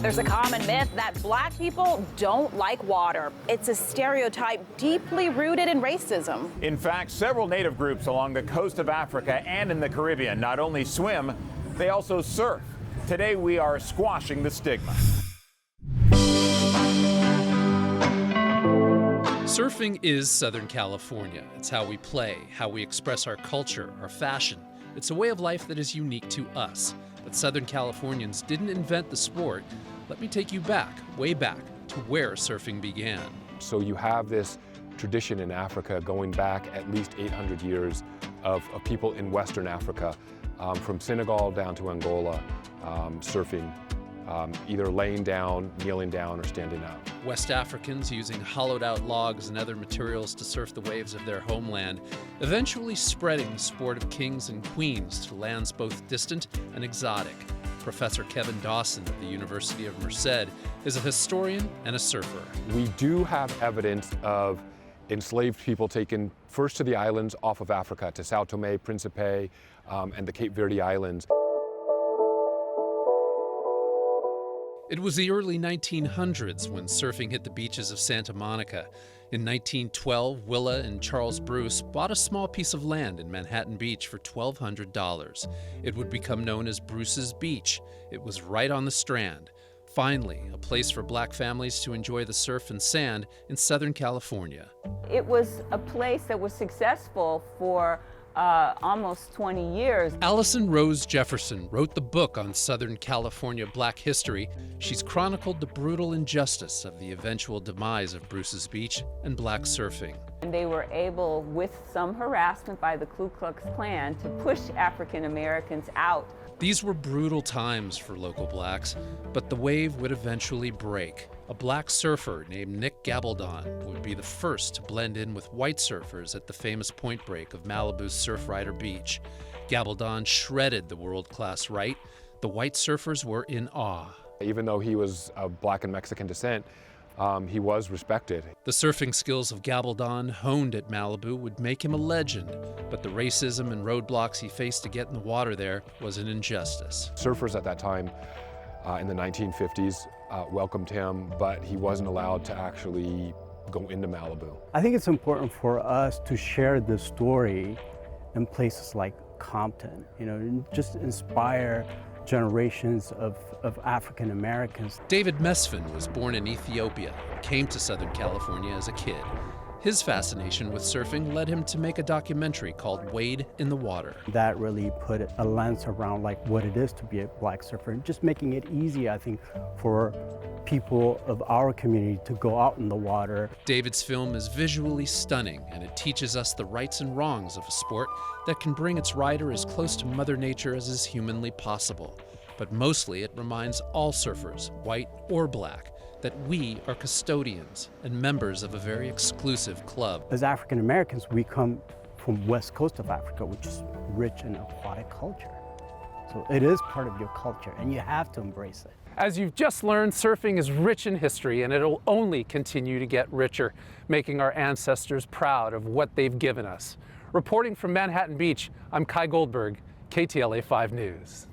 There's a common myth that black people don't like water. It's a stereotype deeply rooted in racism. In fact, several native groups along the coast of Africa and in the Caribbean not only swim, they also surf. Today we are squashing the stigma. Surfing is Southern California. It's how we play, how we express our culture, our fashion. It's a way of life that is unique to us. But Southern Californians didn't invent the sport. Let me take you back, way back, to where surfing began. So you have this tradition in Africa going back at least 800 years of people in Western Africa, from Senegal down to Angola, surfing, either laying down, kneeling down, or standing up. West Africans using hollowed-out logs and other materials to surf the waves of their homeland, eventually spreading the sport of kings and queens to lands both distant and exotic. Professor Kevin Dawson at the University of Merced is a historian and a surfer. We do have evidence of enslaved people taken first to the islands off of Africa, to Sao Tome, Principe, and the Cape Verde Islands. It was the early 1900s when surfing hit the beaches of Santa Monica. In 1912, Willa and Charles Bruce bought a small piece of land in Manhattan Beach for $1,200. It would become known as Bruce's Beach. It was right on the Strand. Finally, a place for black families to enjoy the surf and sand in Southern California. It was a place that was successful for almost 20 years. Allison Rose Jefferson wrote the book on Southern California black history. She's chronicled the brutal injustice of the eventual demise of Bruce's Beach and black surfing. And they were able, with some harassment by the Ku Klux Klan, to push African Americans out. These were brutal times for local blacks, but the wave would eventually break. A black surfer named Nick Gabaldon would be the first to blend in with white surfers at the famous Point Break of Malibu's Surfrider Beach. Gabaldon shredded the world-class right. The white surfers were in awe. Even though he was of black and Mexican descent, he was respected. The surfing skills of Gabaldon, honed at Malibu, would make him a legend, but the racism and roadblocks he faced to get in the water there was an injustice. Surfers at that time, in the 1950s, welcomed him, but he wasn't allowed to actually go into Malibu. I think it's important for us to share this story in places like Compton, and just inspire generations of African Americans. David Mesfin was born in Ethiopia and came to Southern California as a kid. His fascination with surfing led him to make a documentary called Wade in the Water. That really put a lens around what it is to be a black surfer, and just making it easy, I think, for people of our community to go out in the water. David's film is visually stunning, and it teaches us the rights and wrongs of a sport that can bring its rider as close to Mother Nature as is humanly possible. But mostly it reminds all surfers, white or black, that we are custodians and members of a very exclusive club. As African Americans, we come from west coast of Africa, which is rich in aquatic culture. So it is part of your culture, and you have to embrace it. As you've just learned, surfing is rich in history, and it'll only continue to get richer, making our ancestors proud of what they've given us. Reporting from Manhattan Beach, I'm Kai Goldberg, KTLA 5 News.